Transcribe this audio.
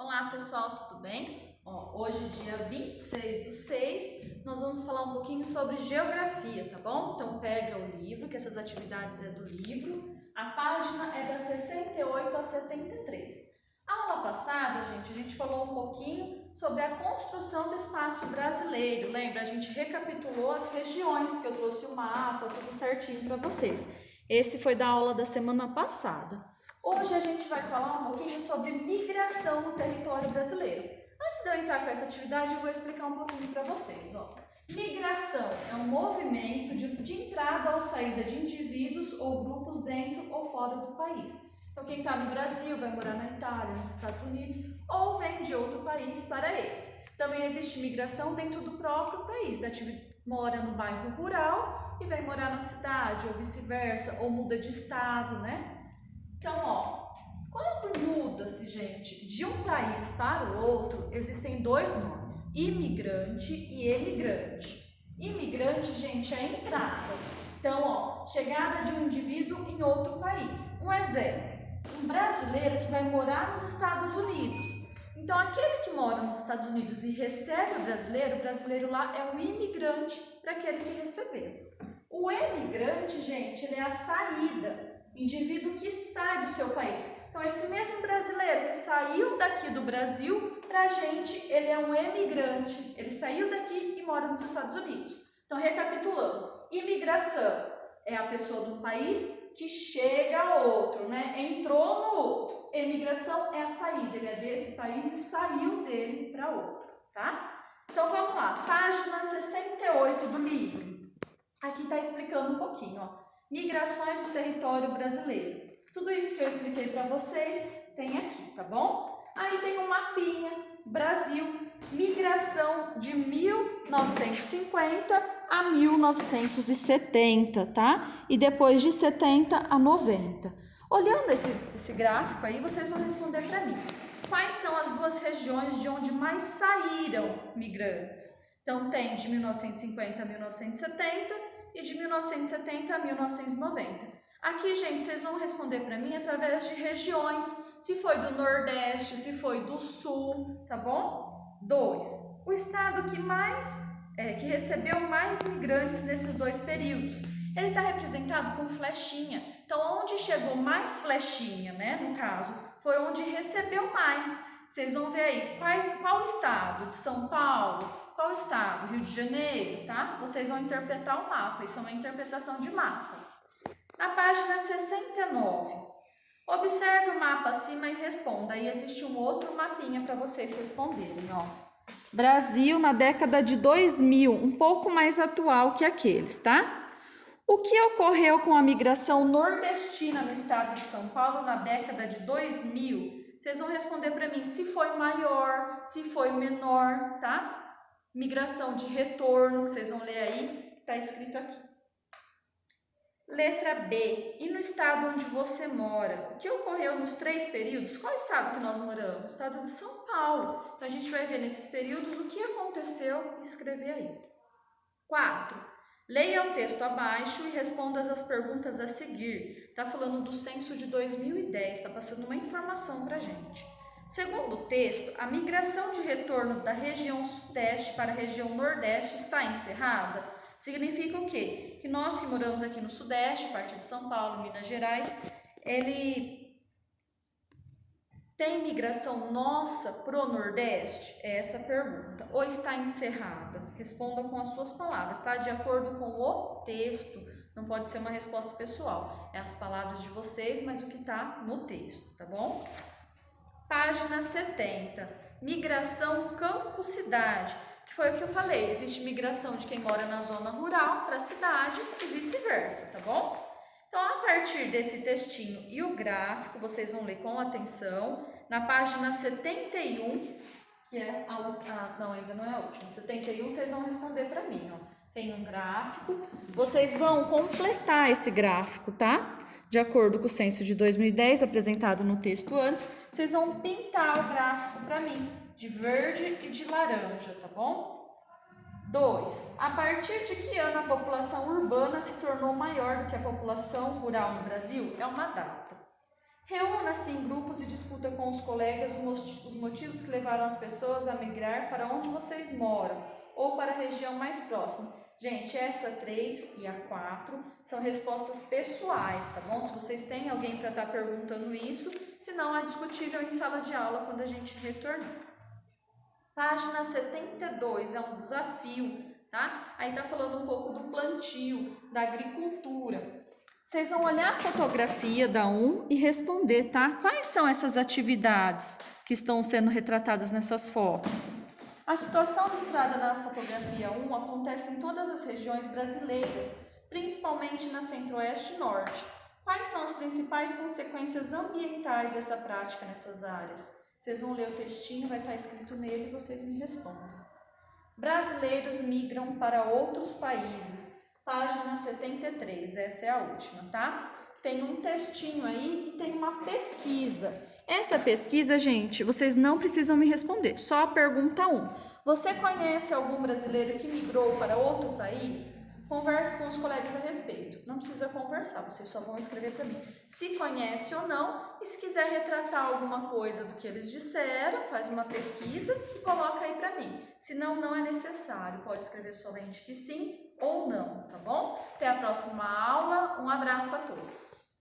Olá pessoal, tudo bem? Hoje, dia 26/6, nós vamos falar um pouquinho sobre geografia, tá bom? Então pega o livro, que essas atividades é do livro, a página é da 68 a 73. A aula passada, a gente falou um pouquinho sobre a construção do espaço brasileiro, lembra? A gente recapitulou as regiões, que eu trouxe o mapa, tudo certinho para vocês. Esse foi da aula da semana passada. Hoje a gente vai falar um pouquinho sobre migração no território brasileiro. Antes de eu entrar com essa atividade, eu vou explicar um pouquinho para vocês. Migração é um movimento de entrada ou saída de indivíduos ou grupos dentro ou fora do país. Então, quem está no Brasil vai morar na Itália, nos Estados Unidos, ou vem de outro país para esse. Também existe migração dentro do próprio país, mora no bairro rural e vem morar na cidade, ou vice-versa, ou muda de estado, né? Então, quando muda-se, gente, de um país para o outro, existem dois nomes, imigrante e emigrante. Imigrante, gente, é a entrada. Então, chegada de um indivíduo em outro país. Um exemplo, um brasileiro que vai morar nos Estados Unidos. Então, aquele que mora nos Estados Unidos e recebe o brasileiro lá é um imigrante para aquele que recebeu. O emigrante, gente, ele é a saída. Indivíduo que sai do seu país. Então, esse mesmo brasileiro que saiu daqui do Brasil, para a gente, ele é um emigrante. Ele saiu daqui e mora nos Estados Unidos. Então, recapitulando, imigração é a pessoa do país que chega a outro, né? Entrou no outro. Emigração é a saída, ele é desse país e saiu dele para outro, tá? Então, vamos lá, página 68 do livro. Aqui está explicando um pouquinho, migrações do território brasileiro. Tudo isso que eu expliquei para vocês tem aqui, tá bom? Aí tem um mapinha, Brasil, migração de 1950 a 1970, tá? E depois de 70 a 90. Olhando esse gráfico aí, vocês vão responder para mim. Quais são as duas regiões de onde mais saíram migrantes? Então, tem de 1950 a 1970 e de 1970 a 1990. Aqui, gente, vocês vão responder para mim através de regiões, se foi do Nordeste, se foi do Sul, tá bom? 2. O estado que recebeu mais migrantes nesses dois períodos. Ele está representado com flechinha. Então, onde chegou mais flechinha, né, no caso, foi onde recebeu mais. Vocês vão ver aí, qual estado? De São Paulo? Qual estado? Rio de Janeiro, tá? Vocês vão interpretar o mapa, isso é uma interpretação de mapa. Na página 69, observe o mapa acima e responda. Aí existe um outro mapinha para vocês responderem, Brasil na década de 2000, um pouco mais atual que aqueles, tá? O que ocorreu com a migração nordestina no estado de São Paulo na década de 2000? Vocês vão responder para mim se foi maior, se foi menor, tá? Migração de retorno, que vocês vão ler aí, que está escrito aqui. Letra B. E no estado onde você mora? O que ocorreu nos 3 períodos? Qual estado que nós moramos? O estado de São Paulo. Então, a gente vai ver nesses períodos o que aconteceu e escrever aí. 4. Leia o texto abaixo e responda as perguntas a seguir. Está falando do censo de 2010, está passando uma informação para a gente. Segundo o texto, a migração de retorno da região sudeste para a região nordeste está encerrada. Significa o quê? Que nós que moramos aqui no sudeste, parte de São Paulo, Minas Gerais, ele tem migração nossa para o nordeste? É essa a pergunta. Ou está encerrada? Responda com as suas palavras, tá? De acordo com o texto. Não pode ser uma resposta pessoal. É as palavras de vocês, mas o que está no texto, tá bom? Página 70, migração campo-cidade, que foi o que eu falei, existe migração de quem mora na zona rural para a cidade e vice-versa, tá bom? Então, a partir desse textinho e o gráfico, vocês vão ler com atenção, na página 71, que é não, ainda não é a última, 71, vocês vão responder para mim, Tem um gráfico, vocês vão completar esse gráfico, tá? De acordo com o censo de 2010, apresentado no texto antes, vocês vão pintar o gráfico para mim, de verde e de laranja, tá bom? 2. A partir de que ano a população urbana se tornou maior do que a população rural no Brasil? É uma data. Reúna-se em grupos e discuta com os colegas os motivos que levaram as pessoas a migrar para onde vocês moram ou para a região mais próxima. Gente, essa 3 e a 4 são respostas pessoais, tá bom? Se vocês têm alguém para estar perguntando isso, senão é discutível em sala de aula quando a gente retornar. Página 72 é um desafio, tá? Aí tá falando um pouco do plantio, da agricultura. Vocês vão olhar a fotografia da 1 e responder, tá? Quais são essas atividades que estão sendo retratadas nessas fotos? A situação mostrada na fotografia 1 acontece em todas as regiões brasileiras, principalmente na Centro-Oeste e Norte. Quais são as principais consequências ambientais dessa prática nessas áreas? Vocês vão ler o textinho, vai estar escrito nele e vocês me respondem. Brasileiros migram para outros países. Página 73, essa é a última, tá? Tem um textinho aí e tem uma pesquisa. Essa pesquisa, gente, vocês não precisam me responder, só a pergunta 1. Você conhece algum brasileiro que migrou para outro país? Converse com os colegas a respeito. Não precisa conversar, vocês só vão escrever para mim se conhece ou não. E se quiser retratar alguma coisa do que eles disseram, faz uma pesquisa e coloca aí para mim. Se não, não é necessário. Pode escrever somente que sim ou não, tá bom? Até a próxima aula. Um abraço a todos.